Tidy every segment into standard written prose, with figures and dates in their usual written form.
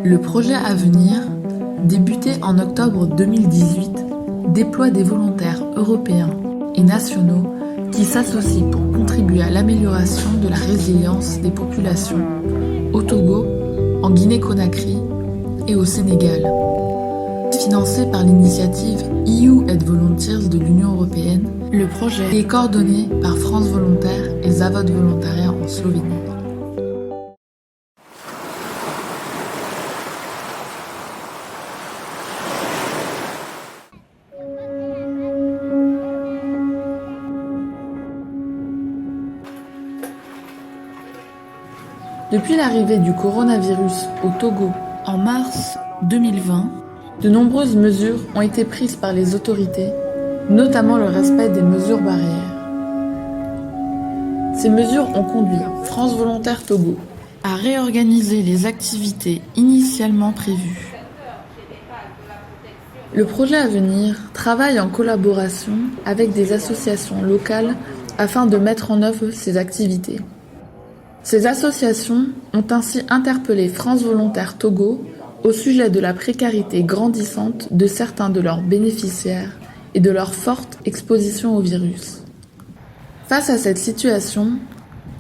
Le projet à venir, débuté en octobre 2018, déploie des volontaires européens et nationaux qui s'associent pour contribuer à l'amélioration de la résilience des populations au Togo, en Guinée-Conakry et au Sénégal. Financé par l'initiative EU Aid Volunteers de l'Union européenne, le projet est coordonné par France Volontaire et Zavod Volontaria en Slovénie. Depuis l'arrivée du coronavirus au Togo en mars 2020, de nombreuses mesures ont été prises par les autorités, notamment le respect des mesures barrières. Ces mesures ont conduit France Volontaire Togo à réorganiser les activités initialement prévues. Le projet à venir travaille en collaboration avec des associations locales afin de mettre en œuvre ces activités. Ces associations ont ainsi interpellé France Volontaire Togo au sujet de la précarité grandissante de certains de leurs bénéficiaires et de leur forte exposition au virus. Face à cette situation,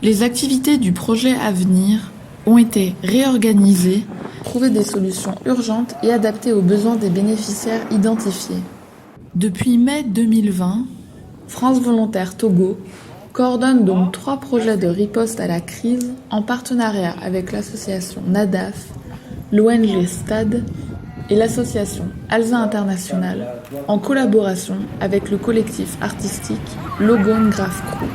les activités du projet à venir ont été réorganisées pour trouver des solutions urgentes et adaptées aux besoins des bénéficiaires identifiés. Depuis mai 2020, France Volontaire Togo coordonne donc 3 projets de riposte à la crise en partenariat avec l'association NADAF, l'ONG STAD et l'association Alza International, en collaboration avec le collectif artistique Logone Graph Crew.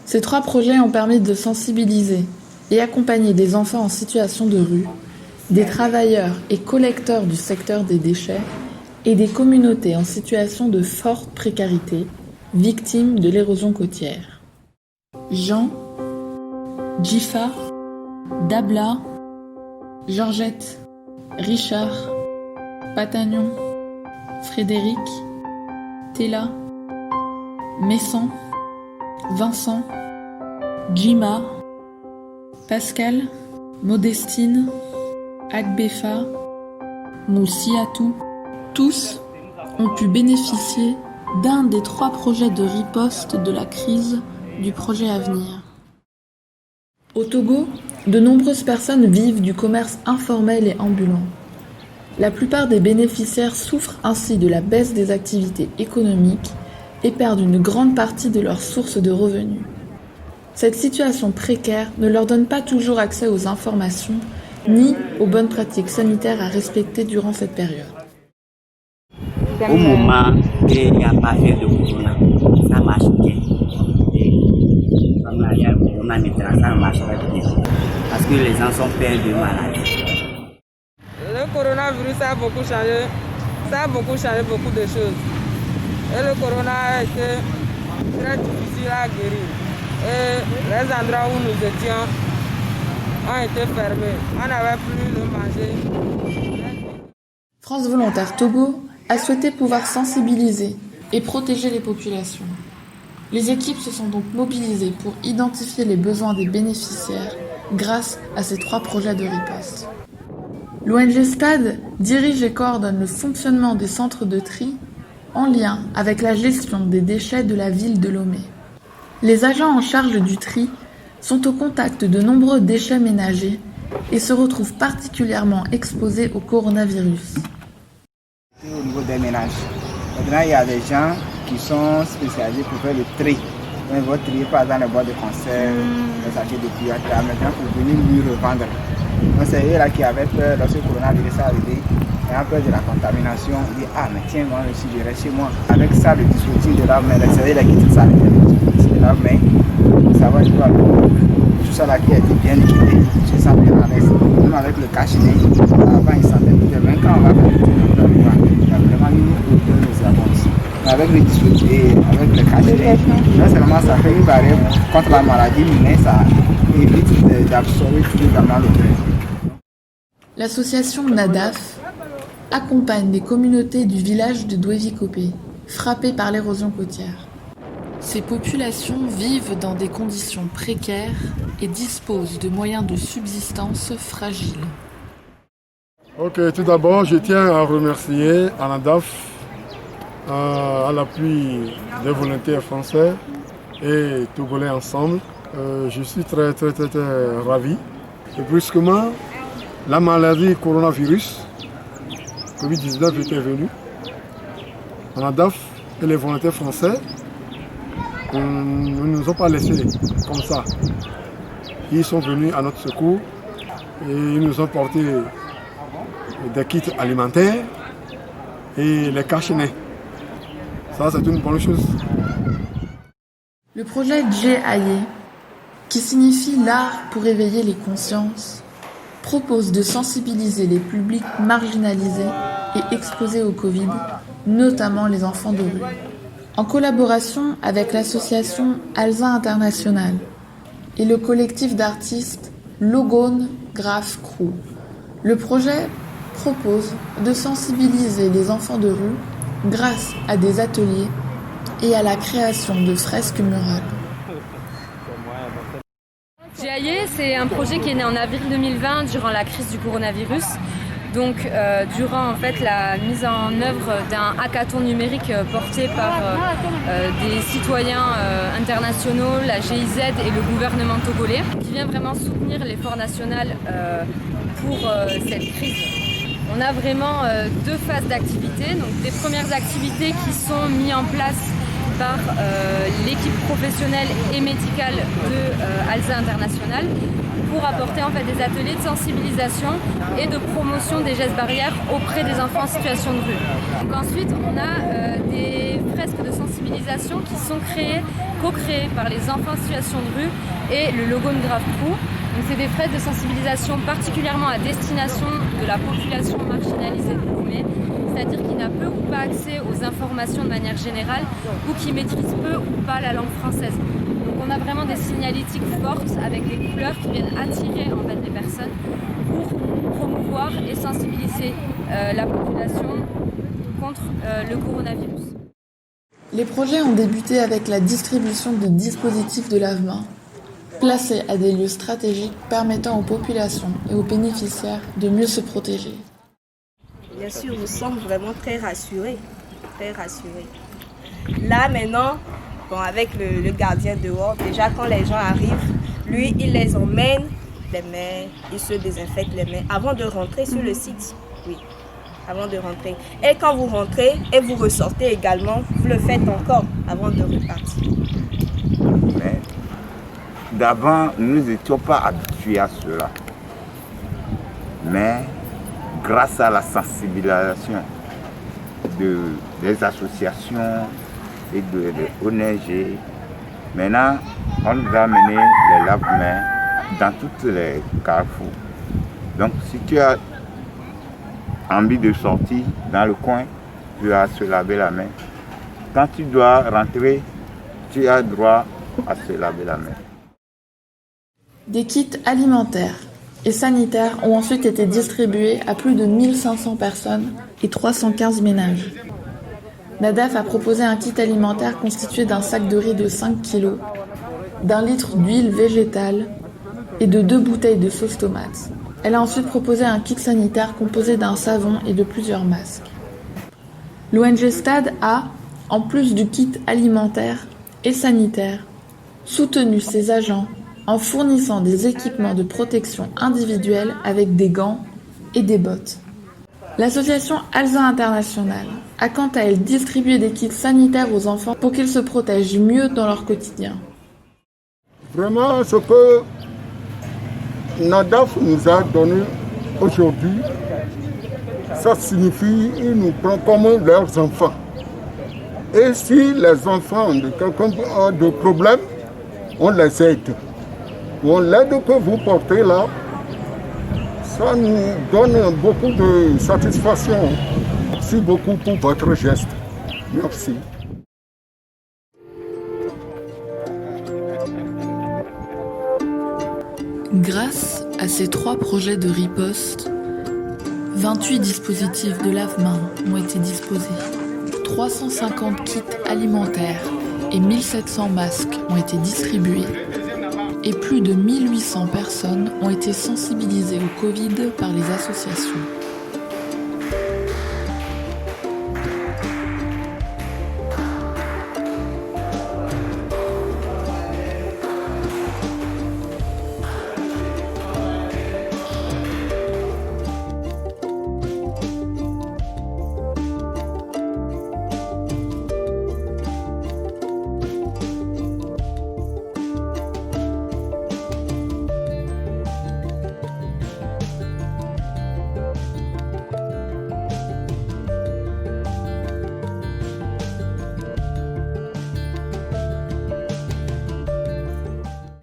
Ces 3 projets ont permis de sensibiliser et accompagner des enfants en situation de rue, des travailleurs et collecteurs du secteur des déchets et des communautés en situation de forte précarité, victimes de l'érosion côtière. Jean, Djifa, Dabla, Georgette, Richard, Patagnon, Frédéric, Tella, Messan, Vincent, Djima, Pascal, Modestine, Agbefa, Moussiatou, tous ont pu bénéficier d'un des 3 projets de riposte de la crise du projet à venir. Au Togo, de nombreuses personnes vivent du commerce informel et ambulant. La plupart des bénéficiaires souffrent ainsi de la baisse des activités économiques et perdent une grande partie de leurs sources de revenus. Cette situation précaire ne leur donne pas toujours accès aux informations ni aux bonnes pratiques sanitaires à respecter durant cette période. Au moment où il n'y a pas fait de corona, ça marche bien. Et comme là, il y a le corona maintenant, ça ne marche pas bien. Parce que les gens sont peurs de maladie. Le coronavirus a beaucoup changé. Ça a beaucoup changé beaucoup de choses. Et le corona a été très difficile à guérir. Et les endroits où nous étions ont été fermés. On n'avait plus de manger. France Volontaire Togo a souhaité pouvoir sensibiliser et protéger les populations. Les équipes se sont donc mobilisées pour identifier les besoins des bénéficiaires grâce à ces 3 projets de riposte. L'ONG STAD dirige et coordonne le fonctionnement des centres de tri en lien avec la gestion des déchets de la ville de Lomé. Les agents en charge du tri sont au contact de nombreux déchets ménagers et se retrouvent particulièrement exposés au coronavirus. Au niveau des ménages. Maintenant, il y a des gens qui sont spécialisés pour faire le tri. Donc, ils vont trier par exemple les boîtes de conserve, les sachets de cuillères, maintenant pour venir lui revendre. Donc, c'est eux là qui avaient peur lorsque le coronavirus est arrivé. Ils ont peur de la contamination. Ils disent, ah, mais tiens, moi, je reste chez moi. Avec ça, le dispositif de lave-main, c'est-à-dire la quitte ça, le dispositif de lave-main, ça va jouer à tout ça là qui a été bien équipé. Je sens bien à l'aise. Même avec le cache-nez, avant, ils sentaient plus de 20 quand on va faire le tour de l'endroit. Il y a vraiment une odeur de savon ici. Avec le dispositif et avec le cache-nez, non seulement ça fait une barrière contre la maladie, mais ça évite d'absorber tout dans l'odeur. L'association NADAF accompagne les communautés du village de Douévikopé, frappées par l'érosion côtière. Ces populations vivent dans des conditions précaires et disposent de moyens de subsistance fragiles. Ok, tout d'abord, je tiens à remercier ANADAF à l'appui des volontaires français et togolais ensemble. Je suis très ravi. Et brusquement, la maladie coronavirus, Covid-19 était venue. ANADAF et les volontaires français ne nous ont pas laissés comme ça. Ils sont venus à notre secours et ils nous ont porté des kits alimentaires et les cache-nez. Ça, c'est une bonne chose. Le projet Dje-Aye, qui signifie l'art pour éveiller les consciences, propose de sensibiliser les publics marginalisés et exposés au Covid, notamment les enfants de rue. En collaboration avec l'association Alza International et le collectif d'artistes Logone Graph Crew, le projet propose de sensibiliser les enfants de rue grâce à des ateliers et à la création de fresques murales. Dje-Aye, c'est un projet qui est né en avril 2020 durant la crise du coronavirus. Donc, durant en fait la mise en œuvre d'un hackathon numérique porté par des citoyens internationaux, la GIZ et le gouvernement togolais, qui vient vraiment soutenir l'effort national pour cette crise. On a vraiment deux phases d'activité. Donc, des premières activités qui sont mises en place par l'équipe professionnelle et médicale de Alza International pour apporter en fait des ateliers de sensibilisation et de promotion des gestes barrières auprès des enfants en situation de rue. Donc ensuite, on a des fresques de sensibilisation qui sont co-créées par les enfants en situation de rue et le Logone Graph Crew. Donc c'est des fresques de sensibilisation particulièrement à destination de la population marginalisée de Lomé, c'est-à-dire qui n'a peu ou pas accès aux informations de manière générale ou qui maîtrise peu ou pas la langue française. Donc on a vraiment des signalétiques fortes avec des couleurs qui viennent attirer en fait les personnes pour promouvoir et sensibiliser la population contre le coronavirus. Les projets ont débuté avec la distribution de dispositifs de lave-mains, placés à des lieux stratégiques permettant aux populations et aux bénéficiaires de mieux se protéger. Bien sûr, nous sommes vraiment très rassurés, très rassurés. Là maintenant, bon, avec le gardien dehors, déjà quand les gens arrivent, lui il les emmène les mains, il se désinfecte les mains avant de rentrer sur le site. Oui, avant de rentrer. Et quand vous rentrez et vous ressortez également, vous le faites encore avant de repartir. Mais d'avant, nous n'étions pas habitués à cela. Mais grâce à la sensibilisation des associations et de l'ONG, maintenant, on nous a amené les lave-mains dans tous les carrefours. Donc, si tu as envie de sortir dans le coin, tu as à se laver la main. Quand tu dois rentrer, tu as droit à se laver la main. Des kits alimentaires et sanitaires ont ensuite été distribués à plus de 1500 personnes et 315 ménages. Nadaf a proposé un kit alimentaire constitué d'un sac de riz de 5 kg, d'un litre d'huile végétale et de 2 bouteilles de sauce tomate. Elle a ensuite proposé un kit sanitaire composé d'un savon et de plusieurs masques. L'ONG Stade a, en plus du kit alimentaire et sanitaire, soutenu ses agents en fournissant des équipements de protection individuelle avec des gants et des bottes. L'association Alza International a quant à elle distribué des kits sanitaires aux enfants pour qu'ils se protègent mieux dans leur quotidien. Vraiment, ce que Nadaf nous a donné aujourd'hui, ça signifie qu'ils nous prennent comme leurs enfants. Et si les enfants de quelqu'un a des problèmes, on les aide. Bon, l'aide que vous portez là, ça nous donne beaucoup de satisfaction. Merci beaucoup pour votre geste. Merci. Grâce à ces 3 projets de riposte, 28 dispositifs de lave-mains ont été disposés, 350 kits alimentaires et 1700 masques ont été distribués et plus de 1800 personnes ont été sensibilisées au Covid par les associations.